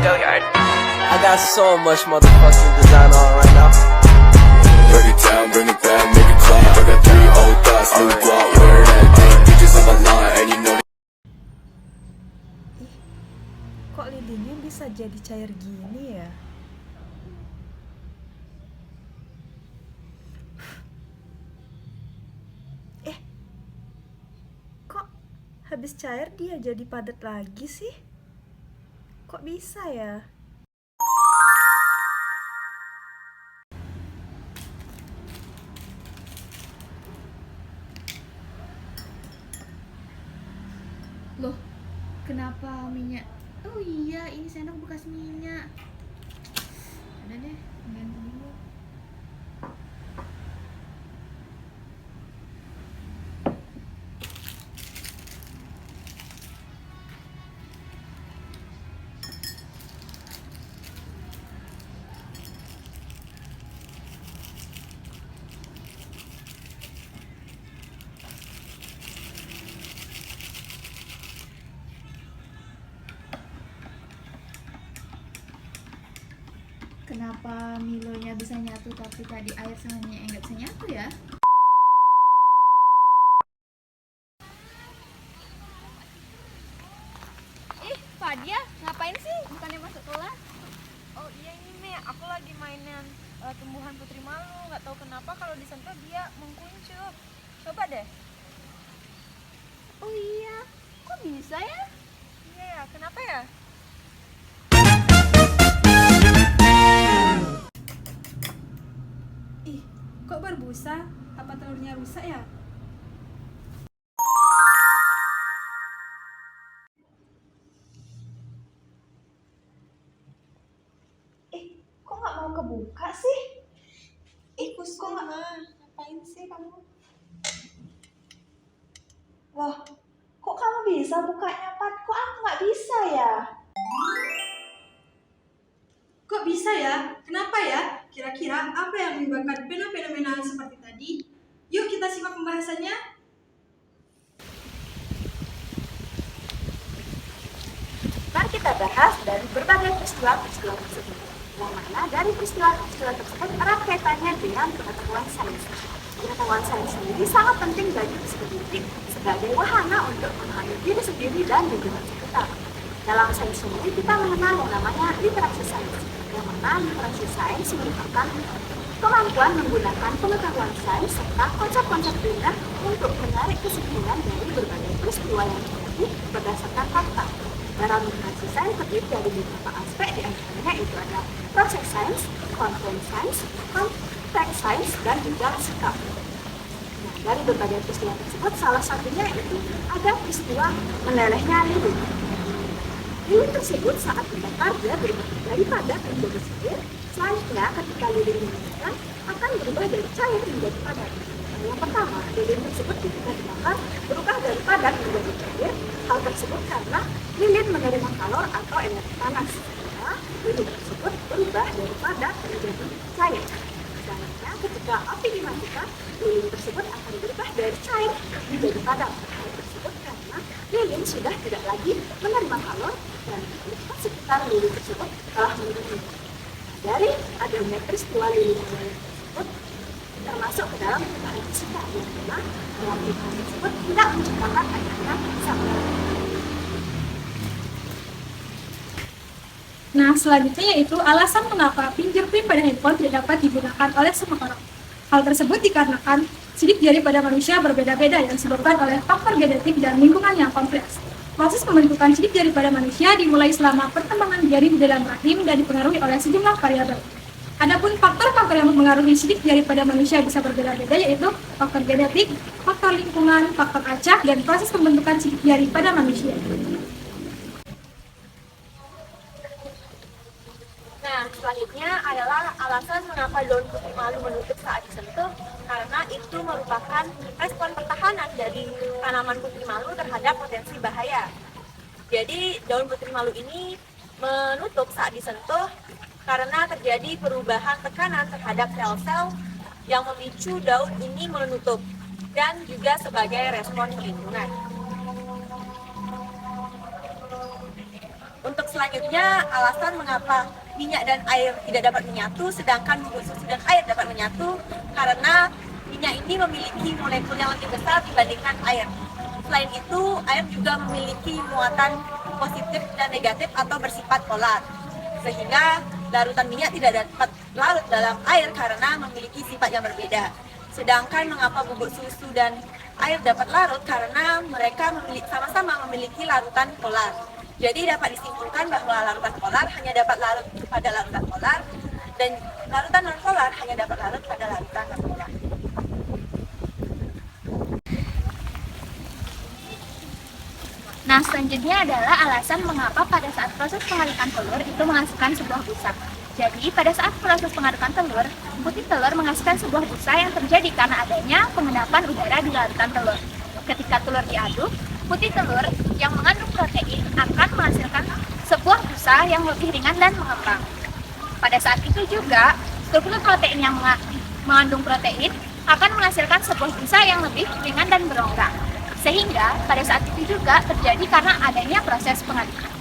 Go yard. I got so much motherfucking design on right now. Break it down, bring it back, make it clap. I got 3 old thoughts, new guap, wear that thing. Bitches on my line, and you know Kok lilinnya bisa jadi cair gini ya? Kok habis cair dia jadi padat lagi sih? Kok bisa ya? Loh, kenapa minyak? Oh iya, ini sendok bekas minyak. Udah deh, ganti dulu. Kenapa Milonya bisa nyatu tapi tadi air sama minyak nggak bisa nyatu ya? Fadia, ngapain sih? Bukannya masuk kelas? Oh iya ini Nek, aku lagi mainan tumbuhan putri malu. Nggak tahu kenapa kalau disentuh dia mengkuncup. Coba deh. Oh iya, kok bisa ya? Iya ya, kenapa ya? Ih, kok berbusa? Apa telurnya rusak ya? Kok nggak mau kebuka sih? Kok nggak? Ngapain sih kamu? Loh, kok kamu bisa bukanya, Pat? Kok aku nggak bisa ya? Kok bisa ya? Kenapa ya? Kira-kira apa yang menyebabkan fenomena seperti tadi? Yuk kita simak pembahasannya. Mari kita bahas dari berbagai peristiwa-peristiwa tersebut. Yang mana dari peristiwa-peristiwa tersebut erat kaitannya dengan pengetahuan sains. Pengetahuan sains sendiri sangat penting bagi psikologi sebagai wahana untuk memahami diri sendiri dan lingkungan sekitar. Dalam sains sendiri kita mengenal yang namanya literasi sains, yang mana literasi sains merupakan kemampuan menggunakan pengetahuan sains serta konsep-konsep ilmiah untuk menarik kesimpulan dari berbagai peristiwa yang terjadi berdasarkan fakta. Dalam literasi sains terdiri dari beberapa aspek, di antaranya itu ada proses sains, konten sains, konteks sains, dan juga sikap. Nah, dari berbagai peristiwa tersebut, salah satunya itu ada peristiwa melelehnya lilin. Lilin tersebut saat dibakar dia berubah dari padat menjadi cair. Selanjutnya, ketika lilin dibakar akan berubah dari cair menjadi padat. Nah, yang pertama, lilin tersebut ketika dibakar berubah dari padat menjadi cair. Hal tersebut karena lilin menerima kalor atau energi panas. Sehingga lilin tersebut berubah dari padat menjadi cair. Selanjutnya, ketika api dimatikan, lilin tersebut akan berubah dari cair menjadi padat. Hal tersebut karena lilin sudah tidak lagi menerima kalor dan lingkungan sekitar lilin tersebut telah menurun. Dari adanya peristiwa lilin meleleh tersebut termasuk ke dalam perubahan fisika, yang mana dalam perubahan tersebut tidak menciptakan adanya sampai. Nah, selanjutnya yaitu alasan mengapa fingerprint pada handphone tidak dapat digunakan oleh semua orang. Hal tersebut dikarenakan sidik jari pada manusia berbeda-beda yang disebabkan oleh faktor genetik dan lingkungan yang kompleks. Proses pembentukan sidik jari pada manusia dimulai selama perkembangan jari di dalam rahim dan dipengaruhi oleh sejumlah variabel. Adapun faktor-faktor yang mempengaruhi sidik jari pada manusia bisa berbeda-beda, yaitu faktor genetik, faktor lingkungan, faktor acak, dan proses pembentukan sidik jari pada manusia. Nah, selanjutnya adalah alasan mengapa daun putih malu menutup saat disentuh, karena itu merupakan respon pertahanan dari tanaman putih malu terhadap potensi bahaya. Jadi, daun putih malu ini menutup saat disentuh karena terjadi perubahan tekanan terhadap sel-sel yang memicu daun ini menutup, dan juga sebagai respon lingkungan. Untuk Selanjutnya, alasan mengapa minyak dan air tidak dapat menyatu, sedangkan bubuk susu dan air dapat menyatu, karena minyak ini memiliki molekul yang lebih besar dibandingkan air. Selain itu, air juga memiliki muatan positif dan negatif atau bersifat polar, sehingga larutan minyak tidak dapat larut dalam air karena memiliki sifat yang berbeda. Sedangkan mengapa bubuk susu dan air dapat larut karena mereka sama-sama memiliki larutan polar. Jadi dapat disimpulkan bahwa larutan polar hanya dapat larut pada larutan polar dan larutan non-polar hanya dapat larut pada larutan non-polar. Nah, selanjutnya adalah alasan mengapa pada saat proses pengadukan telur itu menghasilkan sebuah busa. Jadi, pada saat proses pengadukan telur, putih telur menghasilkan sebuah busa yang terjadi karena adanya pengendapan udara di larutan telur. Ketika telur diaduk, putih telur yang mengandung protein akan menghasilkan sebuah busa yang lebih ringan dan mengembang. Pada saat itu juga, struktur protein yang mengandung protein akan menghasilkan sebuah busa yang lebih ringan dan berongga. Sehingga pada saat itu juga terjadi karena adanya proses pengadukan.